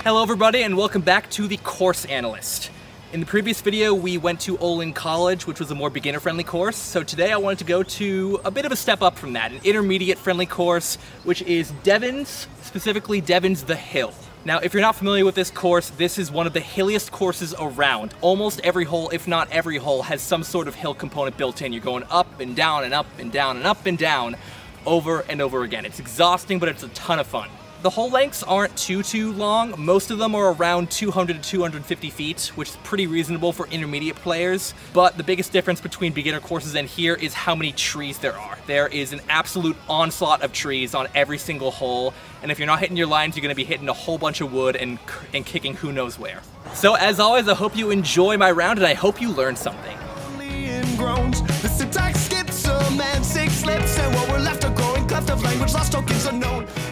Hello everybody and welcome back to the Course Analyst. In the previous video we went to Olin College, which was a more beginner friendly course, so today I wanted to go to a bit of a step up from that, an intermediate friendly course, which is Devens, specifically Devens the Hill. Now if you're not familiar with this course, this is one of the hilliest courses around. Almost every hole, if not every hole, has some sort of hill component built in. You're going up and down and up and down and up and down over and over again. It's exhausting, but it's a ton of fun. The hole lengths aren't too long. Most of them are around 200 to 250 feet, which is pretty reasonable for intermediate players. But the biggest difference between beginner courses and here is how many trees there are. There is an absolute onslaught of trees on every single hole. And if you're not hitting your lines, you're gonna be hitting a whole bunch of wood and kicking who knows where. So as always, I hope you enjoy my round and I hope you learned something.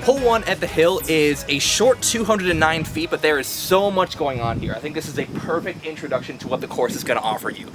Hole 1 at the hill is a short 209 feet, but there is so much going on here. I think this is a perfect introduction to what the course is going to offer you.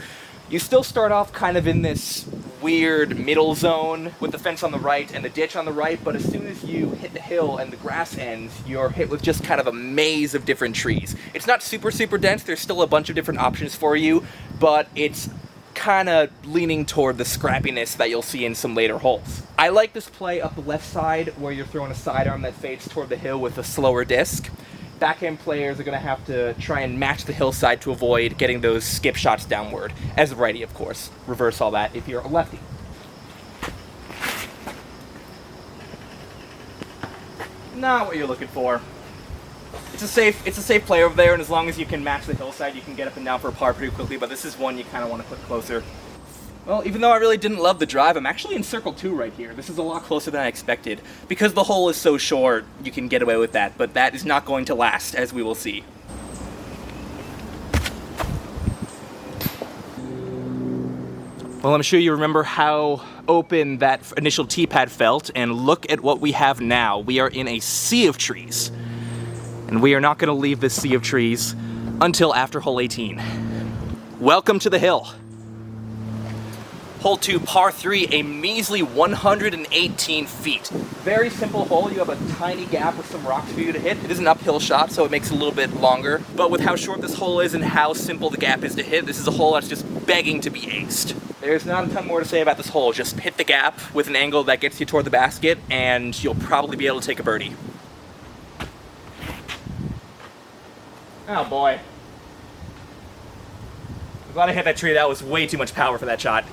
You still start off kind of in this weird middle zone with the fence on the right and the ditch on the right, but as soon as you hit the hill and the grass ends, you're hit with just kind of a maze of different trees. It's not super dense, there's still a bunch of different options for you, but it's kind of leaning toward the scrappiness that you'll see in some later holes. I like this play up the left side where you're throwing a sidearm that fades toward the hill with a slower disc. Backhand players are going to have to try and match the hillside to avoid getting those skip shots downward. As a righty, of course. Reverse all that if you're a lefty. Not what you're looking for. It's a safe play over there, and as long as you can match the hillside, you can get up and down for a par pretty quickly, but this is one you kind of want to put closer. Well, even though I really didn't love the drive, I'm actually in circle 2 right here. This is a lot closer than I expected. Because the hole is so short, you can get away with that, but that is not going to last, as we will see. Well, I'm sure you remember how open that initial tee pad felt, and look at what we have now. We are in a sea of trees. And we are not going to leave this sea of trees until after hole 18. Welcome to the hill. Hole 2, par 3, a measly 118 feet. Very simple hole. You have a tiny gap with some rocks for you to hit. It is an uphill shot, so it makes it a little bit longer. But with how short this hole is and how simple the gap is to hit, this is a hole that's just begging to be aced. There's not a ton more to say about this hole. Just hit the gap with an angle that gets you toward the basket, and you'll probably be able to take a birdie. Oh boy. I'm glad I hit that tree. That was way too much power for that shot.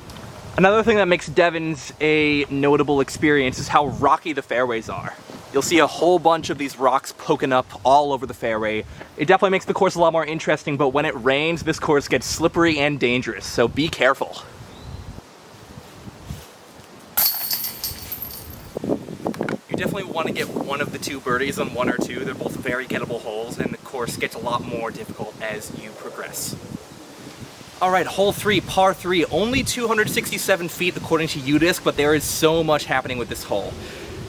Another thing that makes Devens a notable experience is how rocky the fairways are. You'll see a whole bunch of these rocks poking up all over the fairway. It definitely makes the course a lot more interesting, but when it rains, this course gets slippery and dangerous, so be careful. You definitely want to get one of the two birdies on 1 or 2. They're both very gettable holes, and the course gets a lot more difficult as you progress. Alright, hole 3, par 3, only 267 feet according to UDisc, but there is so much happening with this hole.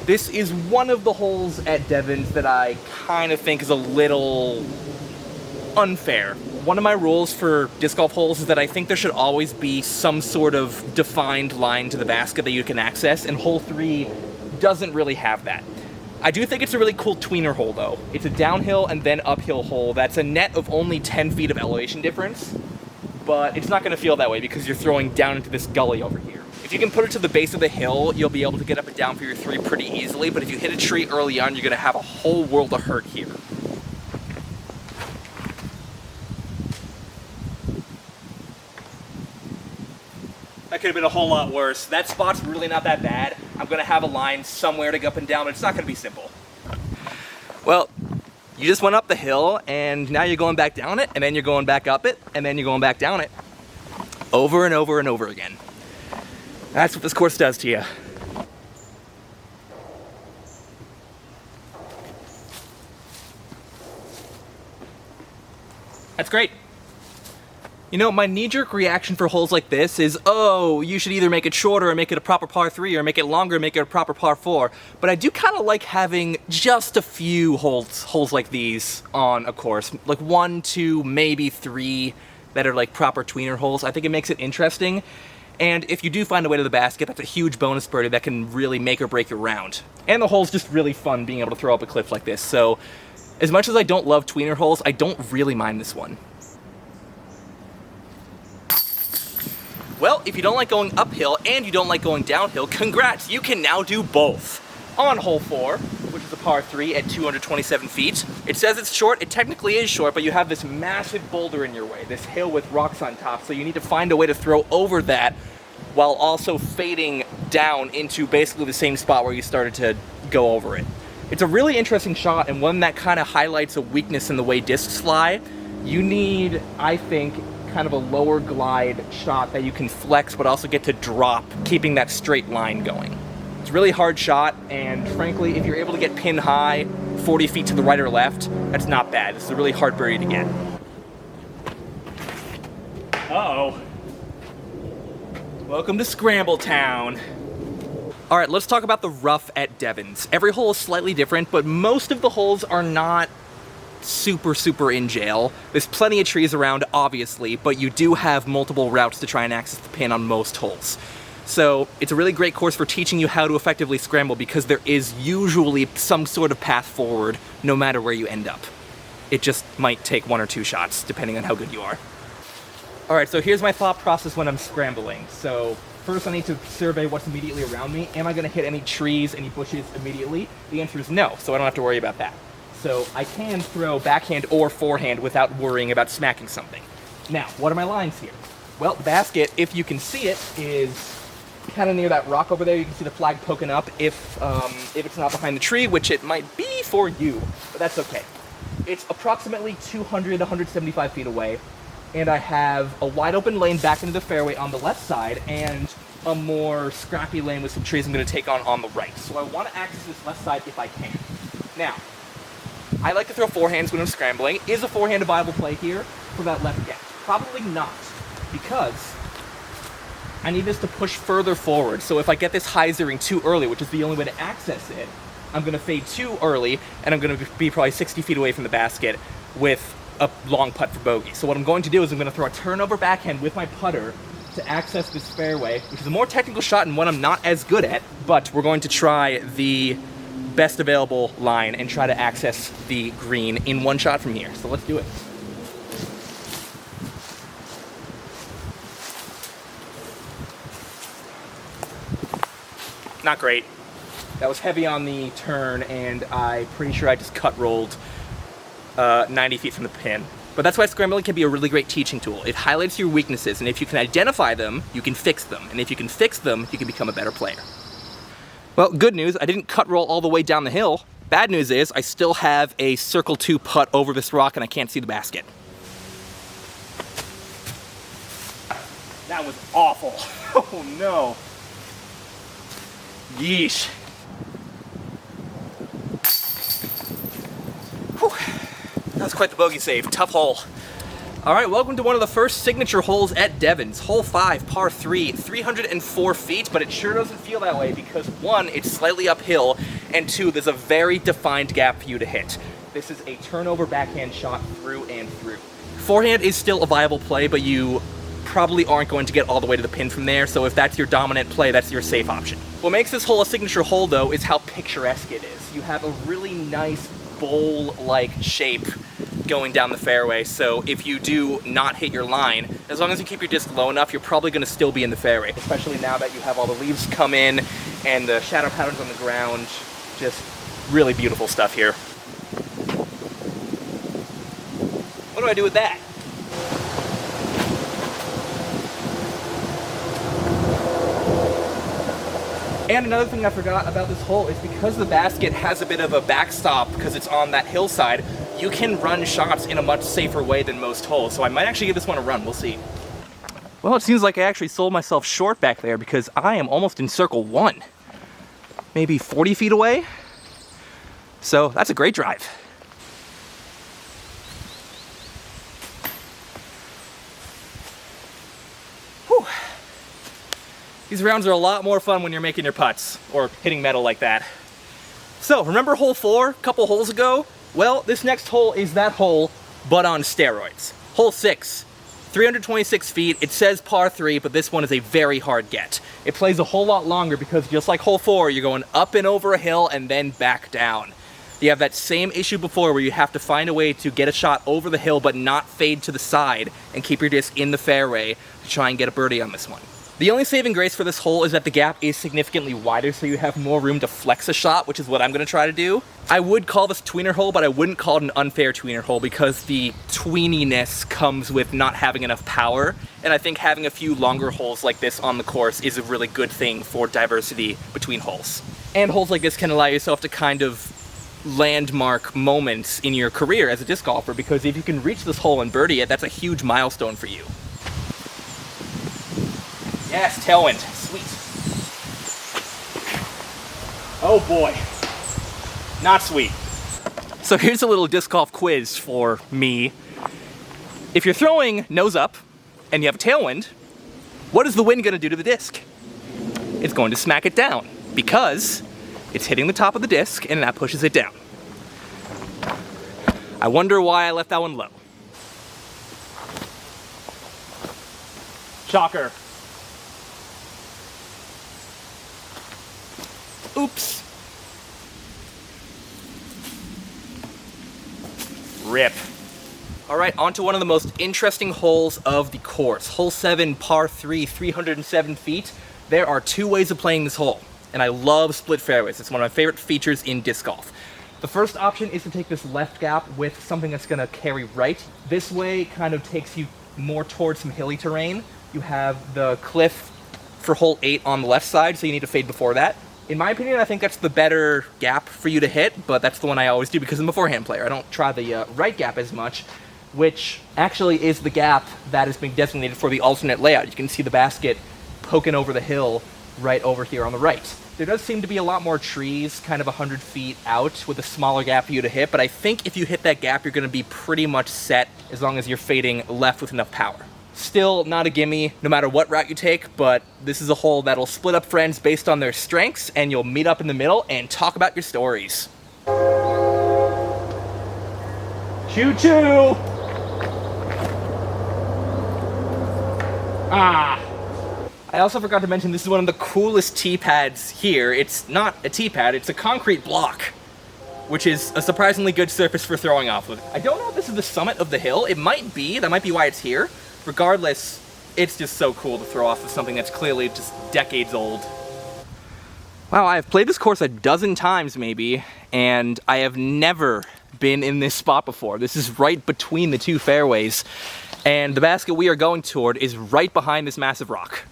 This is one of the holes at Devens that I kind of think is a little unfair. One of my rules for disc golf holes is that I think there should always be some sort of defined line to the basket that you can access, and hole 3 doesn't really have that. I do think it's a really cool tweener hole though. It's a downhill and then uphill hole that's a net of only 10 feet of elevation difference, but it's not going to feel that way because you're throwing down into this gully over here. If you can put it to the base of the hill, you'll be able to get up and down for your 3 pretty easily, but if you hit a tree early on, you're going to have a whole world of hurt here. That could have been a whole lot worse. That spot's really not that bad. I'm going to have a line somewhere to go up and down, but it's not going to be simple. Well, you just went up the hill, and now you're going back down it, and then you're going back up it, and then you're going back down it. Over and over and over again. That's what this course does to you. That's great. You know, my knee-jerk reaction for holes like this is, oh, you should either make it shorter or make it a proper par 3, or make it longer and make it a proper par 4. But I do kind of like having just a few holes like these on a course. Like 1, 2, maybe 3 that are like proper tweener holes. I think it makes it interesting. And if you do find a way to the basket, that's a huge bonus birdie that can really make or break your round. And the hole's just really fun being able to throw up a cliff like this. So As much as I don't love tweener holes, I don't really mind this one. Well, if you don't like going uphill and you don't like going downhill, congrats, you can now do both. On hole 4, which is a par 3 at 227 feet, it says it's short. It technically is short, but you have this massive boulder in your way, this hill with rocks on top, so you need to find a way to throw over that while also fading down into basically the same spot where you started to go over it. It's a really interesting shot and one that kind of highlights a weakness in the way discs fly. You need, I think, kind of a lower glide shot that you can flex but also get to drop, keeping that straight line going. It's a really hard shot, and frankly, if you're able to get pin high 40 feet to the right or left, that's not bad. This is a really hard birdie to get. Uh-oh. Welcome to Scramble Town. All right, let's talk about the rough at Devens. Every hole is slightly different, but most of the holes are not super in jail. There's plenty of trees around, obviously, but you do have multiple routes to try and access the pin on most holes. So it's a really great course for teaching you how to effectively scramble because there is usually some sort of path forward no matter where you end up. It just might take 1 or 2 shots depending on how good you are. All right, so here's my thought process when I'm scrambling. So first I need to survey what's immediately around me. Am I gonna hit any trees, any bushes immediately? The answer is no, so I don't have to worry about that. So I can throw backhand or forehand without worrying about smacking something. Now, what are my lines here? Well, the basket, if you can see it, is kind of near that rock over there. You can see the flag poking up if it's not behind the tree, which it might be for you, but that's okay. It's approximately 200, 175 feet away, and I have a wide open lane back into the fairway on the left side and a more scrappy lane with some trees I'm going to take on the right. So I want to access this left side if I can. Now, I like to throw forehands when I'm scrambling. Is a forehand a viable play here for that left gap? Probably not, because I need this to push further forward. So if I get this hyzering too early, which is the only way to access it, I'm going to fade too early, and I'm going to be probably 60 feet away from the basket with a long putt for bogey. So what I'm going to do is I'm going to throw a turnover backhand with my putter to access this fairway, which is a more technical shot and one I'm not as good at, but we're going to try the best available line and try to access the green in one shot from here. So let's do it. Not great. That was heavy on the turn, and I'm pretty sure I just cut rolled 90 feet from the pin. But that's why scrambling can be a really great teaching tool. It highlights your weaknesses, and if you can identify them, you can fix them. And if you can fix them, you can become a better player. Well, good news, I didn't cut roll all the way down the hill. Bad news is I still have a circle 2 putt over this rock and I can't see the basket. That was awful. Oh no. Yeesh. Whew. That was quite the bogey save. Tough hole. All right, welcome to one of the first signature holes at Devens. Hole 5, par 3, 304 feet, but it sure doesn't feel that way because 1, it's slightly uphill, and 2, there's a very defined gap for you to hit. This is a turnover backhand shot through and through. Forehand is still a viable play, but you probably aren't going to get all the way to the pin from there, so if that's your dominant play, that's your safe option. What makes this hole a signature hole, though, is how picturesque it is. You have a really nice bowl-like shape going down the fairway, so if you do not hit your line, as long as you keep your disc low enough, you're probably going to still be in the fairway, especially now that you have all the leaves come in and the shadow patterns on the ground. Just really beautiful stuff here. What do I do with that? And another thing I forgot about this hole is because the basket has a bit of a backstop because it's on that hillside, you can run shots in a much safer way than most holes. So I might actually give this one a run, we'll see. Well, it seems like I actually sold myself short back there because I am almost in circle 1. Maybe 40 feet away. So that's a great drive. Whew. These rounds are a lot more fun when you're making your putts or hitting metal like that. So remember hole 4 a couple holes ago? Well, this next hole is that hole, but on steroids. Hole 6, 326 feet. It says par 3, but this one is a very hard get. It plays a whole lot longer because just like hole 4, you're going up and over a hill and then back down. You have that same issue before where you have to find a way to get a shot over the hill but not fade to the side and keep your disc in the fairway to try and get a birdie on this one. The only saving grace for this hole is that the gap is significantly wider, so you have more room to flex a shot, which is what I'm going to try to do. I would call this tweener hole, but I wouldn't call it an unfair tweener hole because the tweeniness comes with not having enough power, and I think having a few longer holes like this on the course is a really good thing for diversity between holes. And holes like this can allow yourself to kind of landmark moments in your career as a disc golfer, because if you can reach this hole and birdie it, that's a huge milestone for you. Yes, tailwind. Sweet. Oh boy. Not sweet. So here's a little disc golf quiz for me. If you're throwing nose up and you have a tailwind, what is the wind going to do to the disc? It's going to smack it down because it's hitting the top of the disc and that pushes it down. I wonder why I left that one low. Shocker. Oops. Rip. All right, on to one of the most interesting holes of the course. Hole 7, par 3, 307 feet. There are two ways of playing this hole, and I love split fairways. It's one of my favorite features in disc golf. The first option is to take this left gap with something that's gonna carry right. This way kind of takes you more towards some hilly terrain. You have the cliff for hole 8 on the left side, so you need to fade before that. In my opinion, I think that's the better gap for you to hit, but that's the one I always do because I'm a forehand player. I don't try the right gap as much, which actually is the gap that is being designated for the alternate layout. You can see the basket poking over the hill right over here on the right. There does seem to be a lot more trees kind of 100 feet out with a smaller gap for you to hit, but I think if you hit that gap, you're going to be pretty much set as long as you're fading left with enough power. Still not a gimme no matter what route you take, but this is a hole that'll split up friends based on their strengths, and you'll meet up in the middle and talk about your stories. Choo-choo! Ah! I also forgot to mention this is one of the coolest tee pads here. It's not a tee pad, it's a concrete block, which is a surprisingly good surface for throwing off with. I don't know if this is the summit of the hill. It might be. That might be why it's here. Regardless, it's just so cool to throw off of something that's clearly just decades old. Wow, I've played this course a dozen times maybe, and I have never been in this spot before. This is right between the two fairways, and the basket we are going toward is right behind this massive rock.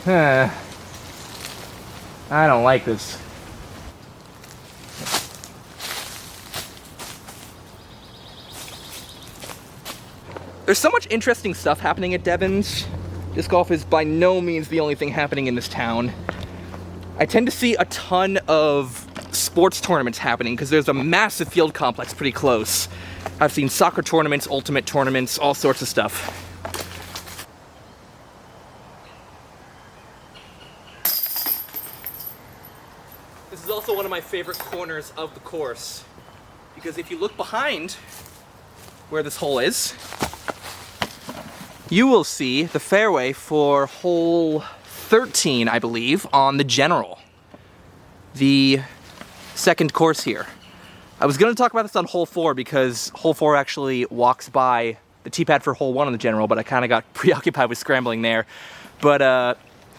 I don't like this. There's so much interesting stuff happening at Devens. Disc golf is by no means the only thing happening in this town. I tend to see a ton of sports tournaments happening because there's a massive field complex pretty close. I've seen soccer tournaments, ultimate tournaments, all sorts of stuff. This is also one of my favorite corners of the course because if you look behind where this hole is, you will see the fairway for hole 13, I believe, on the general. The second course here. I was going to talk about this on hole 4 because hole 4 actually walks by the tee pad for hole 1 on the general, but I kind of got preoccupied with scrambling there. But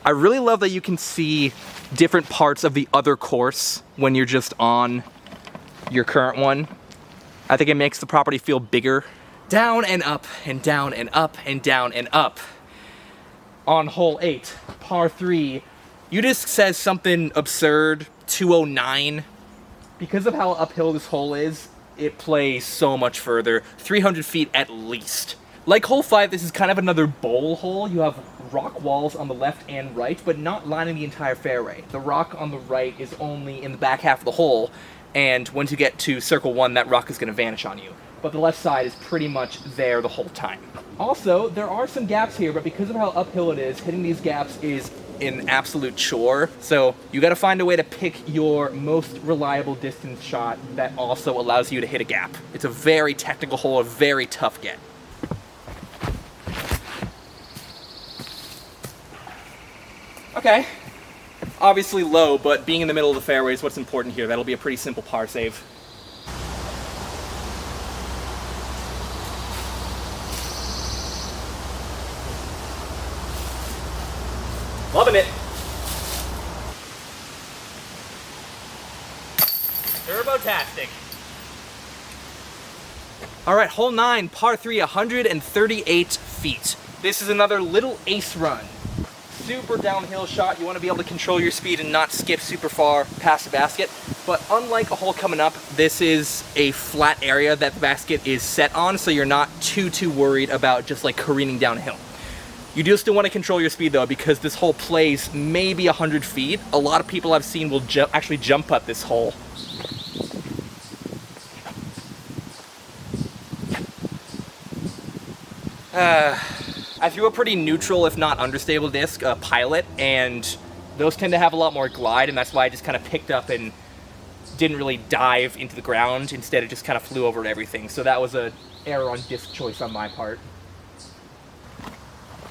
I really love that you can see different parts of the other course when you're just on your current one. I think it makes the property feel bigger. Down and up and down and up and down and up. On hole 8, par 3, UDisc says something absurd, 209. Because of how uphill this hole is, it plays so much further, 300 feet at least. Like hole 5, this is kind of another bowl hole. You have rock walls on the left and right, but not lining the entire fairway. The rock on the right is only in the back half of the hole, and once you get to circle 1, that rock is going to vanish on you. But the left side is pretty much there the whole time. Also, there are some gaps here, but because of how uphill it is, hitting these gaps is an absolute chore. So you gotta find a way to pick your most reliable distance shot that also allows you to hit a gap. It's a very technical hole, a very tough get. Okay, Obviously low, but being in the middle of the fairway is what's important here. That'll be a pretty simple par save. Loving it. Turbo-tastic. All right, hole 9, par 3, 138 feet. This is another little ace run. Super downhill shot. You want to be able to control your speed and not skip super far past the basket. But unlike a hole coming up, this is a flat area that the basket is set on, so you're not too worried about just like careening downhill. You do still want to control your speed though, because this hole plays maybe 100 feet. A lot of people I've seen will actually jump putt this hole. I threw a pretty neutral, if not understable disc, Pilot, and those tend to have a lot more glide, and that's why I just kind of picked up and didn't really dive into the ground. Instead, it just kind of flew over everything. So that was an error on disc choice on my part.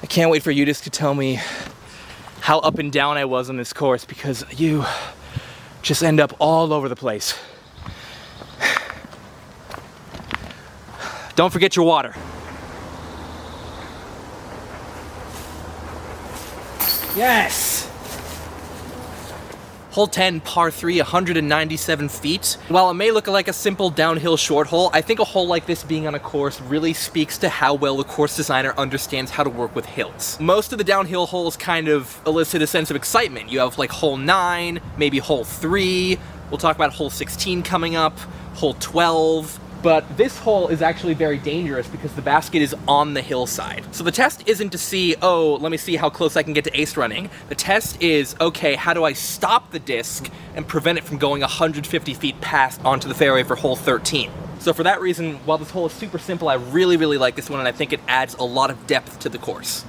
I can't wait for you disc to tell me how up and down I was on this course, because you just end up all over the place. Don't forget your water. Yes! Hole 10, par 3, 197 feet. While it may look like a simple downhill short hole, I think a hole like this being on a course really speaks to how well the course designer understands how to work with hills. Most of the downhill holes kind of elicit a sense of excitement. You have like hole 9, maybe hole 3, we'll talk about hole 16 coming up, hole 12. But this hole is actually very dangerous because the basket is on the hillside. So the test isn't to see, oh, let me see how close I can get to ace running. The test is, okay, how do I stop the disc and prevent it from going 150 feet past onto the fairway for hole 13? So for that reason, while this hole is super simple, I really like this one, and I think it adds a lot of depth to the course.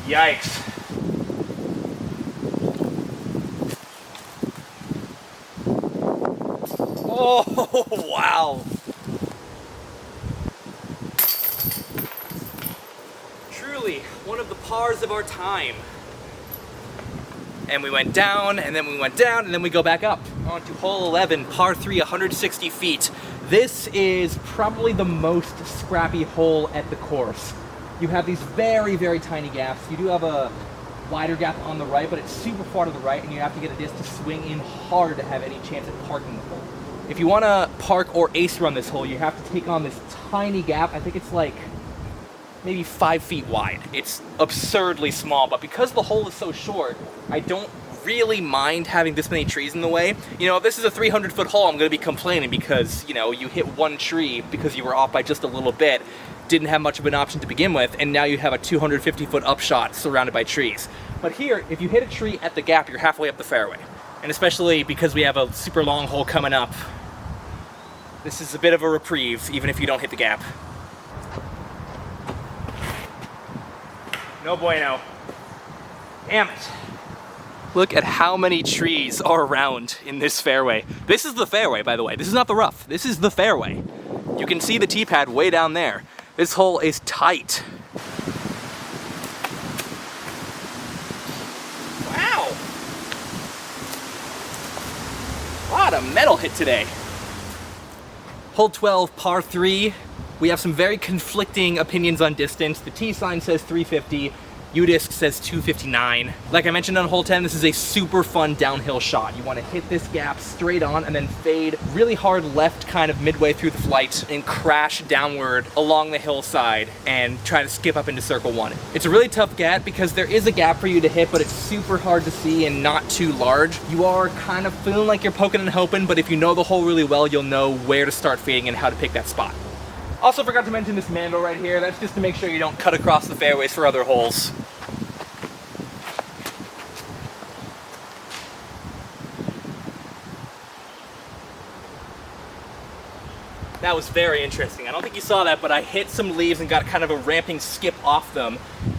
Yikes. Oh, wow. Truly, one of the pars of our time. And we went down, and then we went down, and then we go back up. On to hole 11, par 3, 160 feet. This is probably the most scrappy hole at the course. You have these very tiny gaps. You do have a wider gap on the right, but it's super far to the right, and you have to get a disc to swing in hard to have any chance at parking the hole. If you want to park or ace run this hole, you have to take on this tiny gap. I think it's like maybe 5 feet wide. It's absurdly small, but because the hole is so short, I don't really mind having this many trees in the way. You know, if this is a 300-foot hole, I'm going to be complaining because, you know, you hit one tree because you were off by just a little bit, didn't have much of an option to begin with, and now you have a 250-foot upshot surrounded by trees. But here, if you hit a tree at the gap, you're halfway up the fairway. And especially because we have a super long hole coming up, this is a bit of a reprieve, even if you don't hit the gap. No bueno. Damn it. Look at how many trees are around in this fairway. This is the fairway, by the way. This is not the rough. This is the fairway. You can see the tee pad way down there. This hole is tight. Wow. A lot of metal hit today. Hole 12, par 3. We have some very conflicting opinions on distance. The tee sign says 350. UDisc says 259. Like I mentioned on hole 10, this is a super fun downhill shot. You want to hit this gap straight on and then fade really hard left kind of midway through the flight and crash downward along the hillside and try to skip up into circle 1. It's a really tough gap because there is a gap for you to hit, but it's super hard to see and not too large. You are kind of feeling like you're poking and hoping, but if you know the hole really well, you'll know where to start fading and how to pick that spot. Also forgot to mention this mandrel right here. That's just to make sure you don't cut across the fairways for other holes. That was very interesting. I don't think you saw that, but I hit some leaves and got kind of a ramping skip off them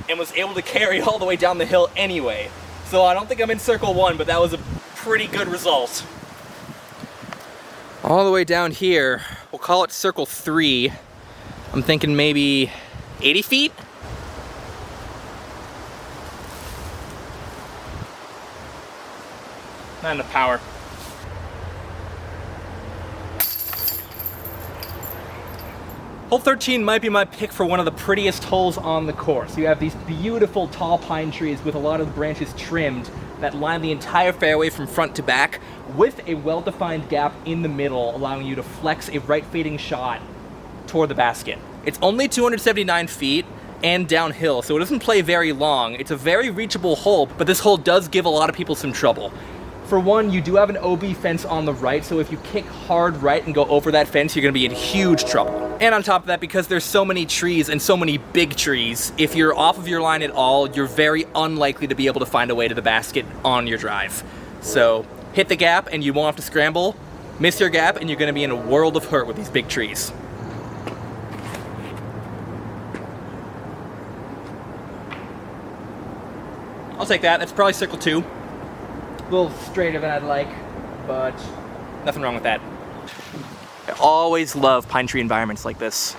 and was able to carry all the way down the hill anyway. So I don't think I'm in circle 1, but that was a pretty good result. All the way down here, we'll call it circle 3. I'm thinking maybe 80 feet? Not enough power. Hole 13 might be my pick for one of the prettiest holes on the course. You have these beautiful tall pine trees with a lot of the branches trimmed that line the entire fairway from front to back with a well-defined gap in the middle, allowing you to flex a right-fading shot toward the basket. It's only 279 feet and downhill, so it doesn't play very long. It's a very reachable hole, but this hole does give a lot of people some trouble. For one, you do have an OB fence on the right, so if you kick hard right and go over that fence, you're gonna be in huge trouble. And on top of that, because there's so many trees and so many big trees, if you're off of your line at all, you're very unlikely to be able to find a way to the basket on your drive. So hit the gap and you won't have to scramble, miss your gap and you're gonna be in a world of hurt with these big trees. I'll take that, that's probably circle 2. A little straighter than I'd like, but nothing wrong with that. I always love pine tree environments like this.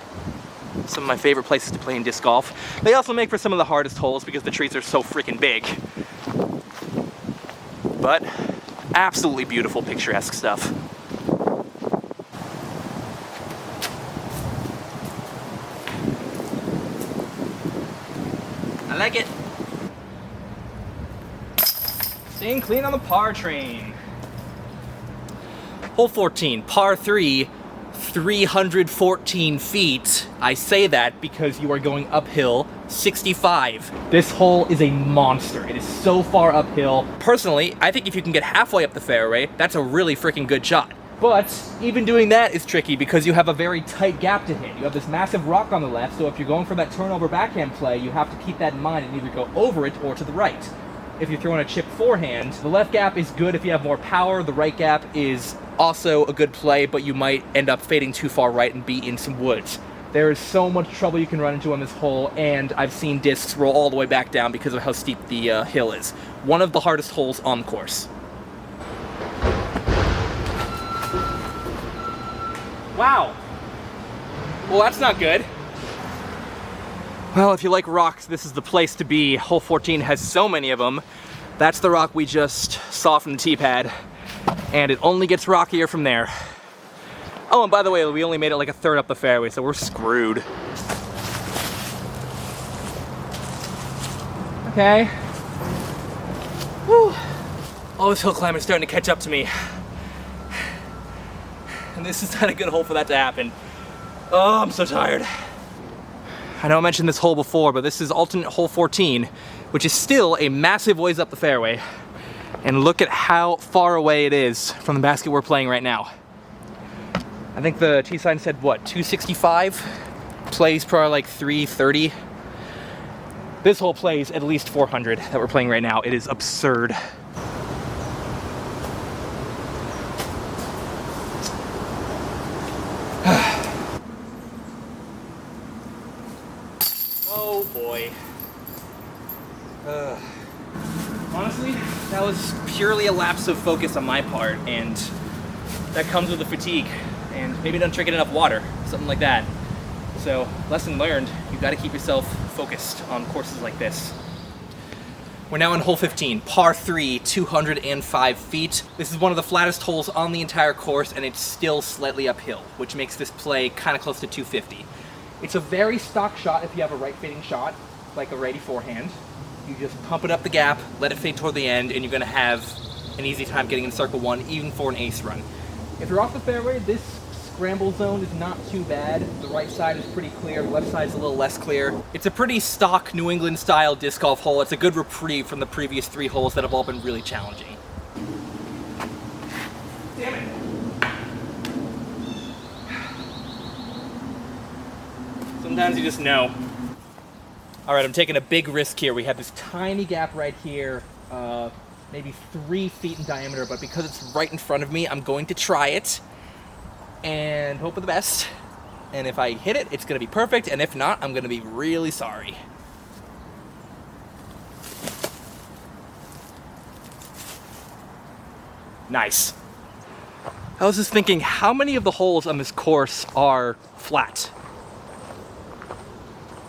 Some of my favorite places to play in disc golf. They also make for some of the hardest holes because the trees are so freaking big. But absolutely beautiful, picturesque stuff. I like it. Staying clean on the par train. Hole 14, par 3, 314 feet. I say that because you are going uphill 65. This hole is a monster. It is so far uphill. Personally, I think if you can get halfway up the fairway, that's a really freaking good shot. But even doing that is tricky because you have a very tight gap to hit. You have this massive rock on the left, so if you're going for that turnover backhand play, you have to keep that in mind and either go over it or to the right. If you're throwing a chip forehand, the left gap is good if you have more power. The right gap is also a good play, but you might end up fading too far right and be in some woods. There is so much trouble you can run into on this hole, and I've seen discs roll all the way back down because of how steep the hill is. One of the hardest holes on the course. Wow. Well, that's not good. Well, if you like rocks, this is the place to be. Hole 14 has so many of them. That's the rock we just saw from the tee pad, and it only gets rockier from there. Oh, and by the way, we only made it like a third up the fairway, so we're screwed. Okay. Whew. All this hill climbing is starting to catch up to me. And this is not a good hole for that to happen. Oh, I'm so tired. I know I mentioned this hole before, but this is alternate hole 14, which is still a massive ways up the fairway. And look at how far away it is from the basket we're playing right now. I think the tee sign said, what, 265? Plays probably like 330. This hole plays at least 400 that we're playing right now. It is absurd. Oh boy. Honestly, that was purely a lapse of focus on my part, and that comes with the fatigue, and maybe not drinking enough water, something like that. So, lesson learned, you've got to keep yourself focused on courses like this. We're now on hole 15, par 3, 205 feet. This is one of the flattest holes on the entire course, and it's still slightly uphill, which makes this play kind of close to 250. It's a very stock shot if you have a right-fading shot, like a righty forehand. You just pump it up the gap, let it fade toward the end, and you're going to have an easy time getting in circle 1, even for an ace run. If you're off the fairway, this scramble zone is not too bad. The right side is pretty clear, the left side is a little less clear. It's a pretty stock New England style disc golf hole. It's a good reprieve from the previous 3 holes that have all been really challenging. Damn it. Sometimes you just know. All right, I'm taking a big risk here. We have this tiny gap right here, maybe 3 feet in diameter, but because it's right in front of me, I'm going to try it and hope for the best. And if I hit it, it's gonna be perfect, and if not, I'm gonna be really sorry. Nice. I was just thinking, how many of the holes on this course are flat?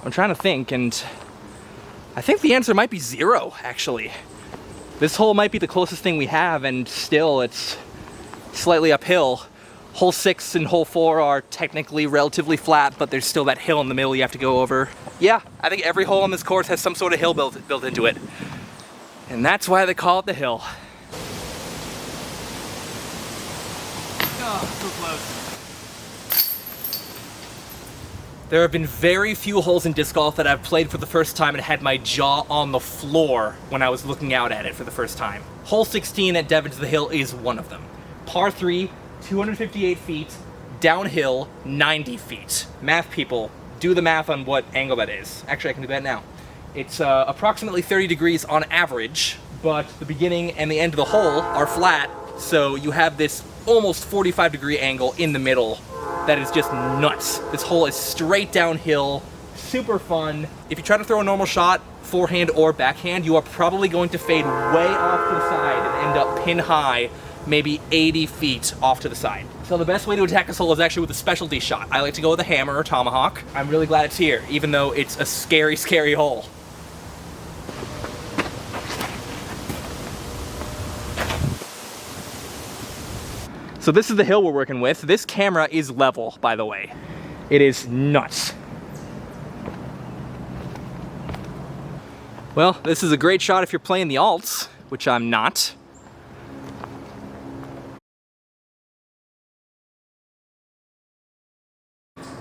I'm trying to think, and I think the answer might be 0, actually. This hole might be the closest thing we have, and still it's slightly uphill. Hole 6 and hole 4 are technically relatively flat, but there's still that hill in the middle you have to go over. Yeah, I think every hole on this course has some sort of hill built into it. And that's why they call it the hill. Oh, so close. There have been very few holes in disc golf that I've played for the first time and had my jaw on the floor when I was looking out at it for the first time. Hole 16 at Devens the Hill is one of them. Par 3, 258 feet, downhill, 90 feet. Math people, do the math on what angle that is. Actually, I can do that now. It's approximately 30 degrees on average, but the beginning and the end of the hole are flat, so you have this almost 45-degree angle in the middle that is just nuts. This hole is straight downhill, super fun. If you try to throw a normal shot, forehand or backhand, you are probably going to fade way off to the side and end up pin high, maybe 80 feet off to the side. So the best way to attack this hole is actually with a specialty shot. I like to go with a hammer or tomahawk. I'm really glad it's here, even though it's a scary, scary hole. So this is the hill we're working with. This camera is level, by the way. It is nuts. Well, this is a great shot if you're playing the alts, which I'm not.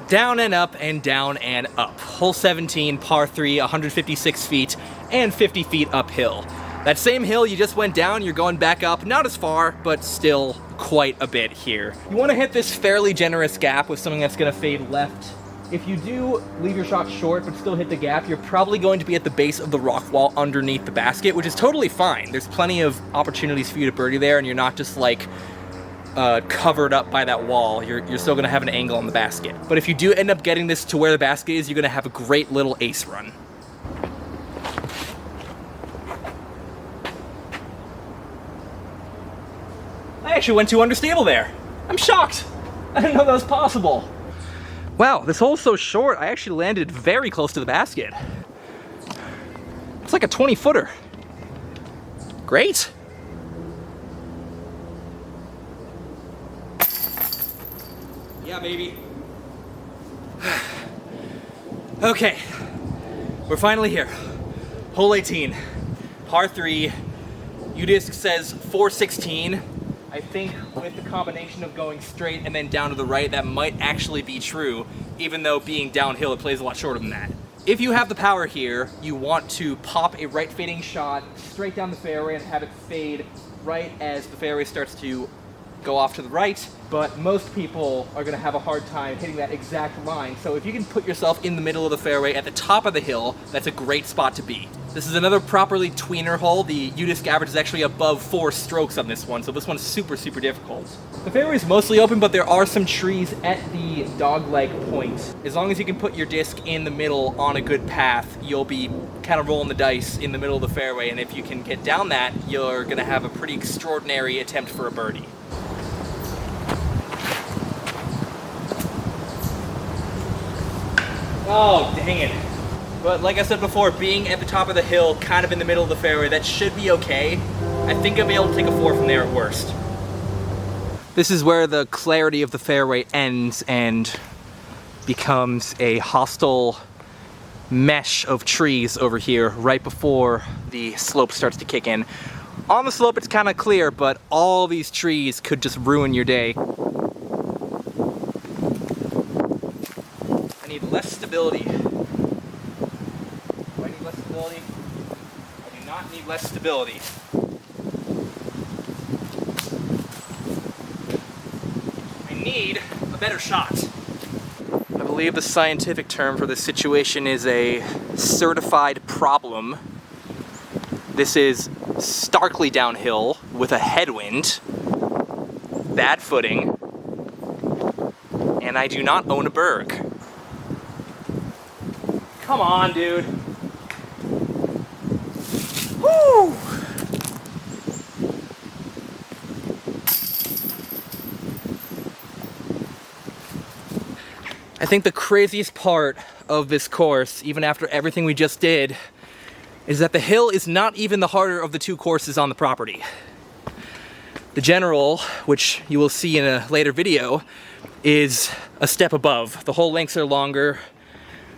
Down and up and down and up. Hole 17, par 3, 156 feet and 50 feet uphill. That same hill you just went down, you're going back up, not as far, but still quite a bit here. You want to hit this fairly generous gap with something that's going to fade left. If you do leave your shot short but still hit the gap, you're probably going to be at the base of the rock wall underneath the basket, which is totally fine. There's plenty of opportunities for you to birdie there, and you're not just like covered up by that wall. You're still going to have an angle on the basket. But if you do end up getting this to where the basket is, you're going to have a great little ace run. I actually went too understable there. I'm shocked. I didn't know that was possible. Wow, this hole's so short, I actually landed very close to the basket. It's like a 20-footer. Great. Yeah, baby. Okay, we're finally here. Hole 18, par 3. UDisc says 416. I think with the combination of going straight and then down to the right, that might actually be true, even though being downhill, it plays a lot shorter than that. If you have the power here, you want to pop a right fading shot straight down the fairway and have it fade right as the fairway starts to go off to the right, but most people are going to have a hard time hitting that exact line. So if you can put yourself in the middle of the fairway at the top of the hill, that's a great spot to be. This is another properly tweener hole. The UDisc average is actually above 4 strokes on this one, so this one's super, super difficult. The fairway is mostly open, but there are some trees at the dogleg point. As long as you can put your disc in the middle on a good path, you'll be kind of rolling the dice in the middle of the fairway, and if you can get down that, you're going to have a pretty extraordinary attempt for a birdie. Oh, dang it. But like I said before, being at the top of the hill, kind of in the middle of the fairway, that should be okay. I think I'll be able to take a 4 from there at worst. This is where the clarity of the fairway ends and becomes a hostile mesh of trees over here right before the slope starts to kick in. On the slope, it's kind of clear, but all these trees could just ruin your day. I need less stability. Do I need less stability? I do not need less stability. I need a better shot. I believe the scientific term for this situation is a certified problem. This is starkly downhill with a headwind, bad footing, and I do not own a Berg. Come on, dude. Woo! I think the craziest part of this course, even after everything we just did, is that the hill is not even the harder of the two courses on the property. The general, which you will see in a later video, is a step above. The hole lengths are longer,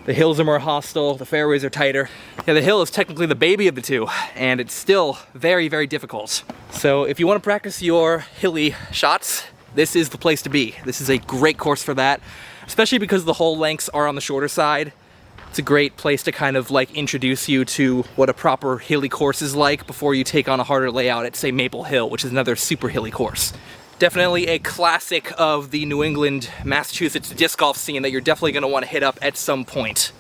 the hills are more hostile, the fairways are tighter. Yeah, the hill is technically the baby of the two, and it's still very, very difficult. So if you want to practice your hilly shots, this is the place to be. This is a great course for that, especially because the hole lengths are on the shorter side. It's a great place to kind of like introduce you to what a proper hilly course is like before you take on a harder layout at, say, Maple Hill, which is another super hilly course. Definitely a classic of the New England, Massachusetts disc golf scene that you're definitely going to want to hit up at some point.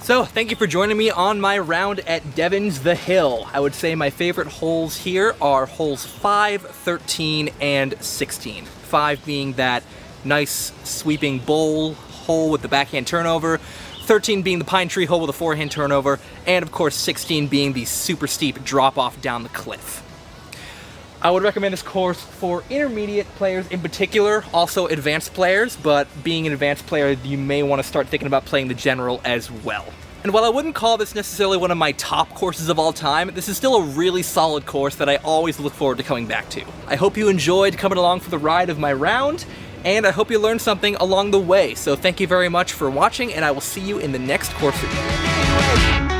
So thank you for joining me on my round at Devens the Hill. I would say my favorite holes here are holes 5, 13, and 16. 5 being that nice sweeping bowl hole with the backhand turnover, 13 being the pine tree hole with a forehand turnover, and of course 16 being the super steep drop off down the cliff. I would recommend this course for intermediate players in particular, also advanced players, but being an advanced player, you may want to start thinking about playing the general as well. And while I wouldn't call this necessarily one of my top courses of all time, this is still a really solid course that I always look forward to coming back to. I hope you enjoyed coming along for the ride of my round, and I hope you learned something along the way. So thank you very much for watching, and I will see you in the next course review.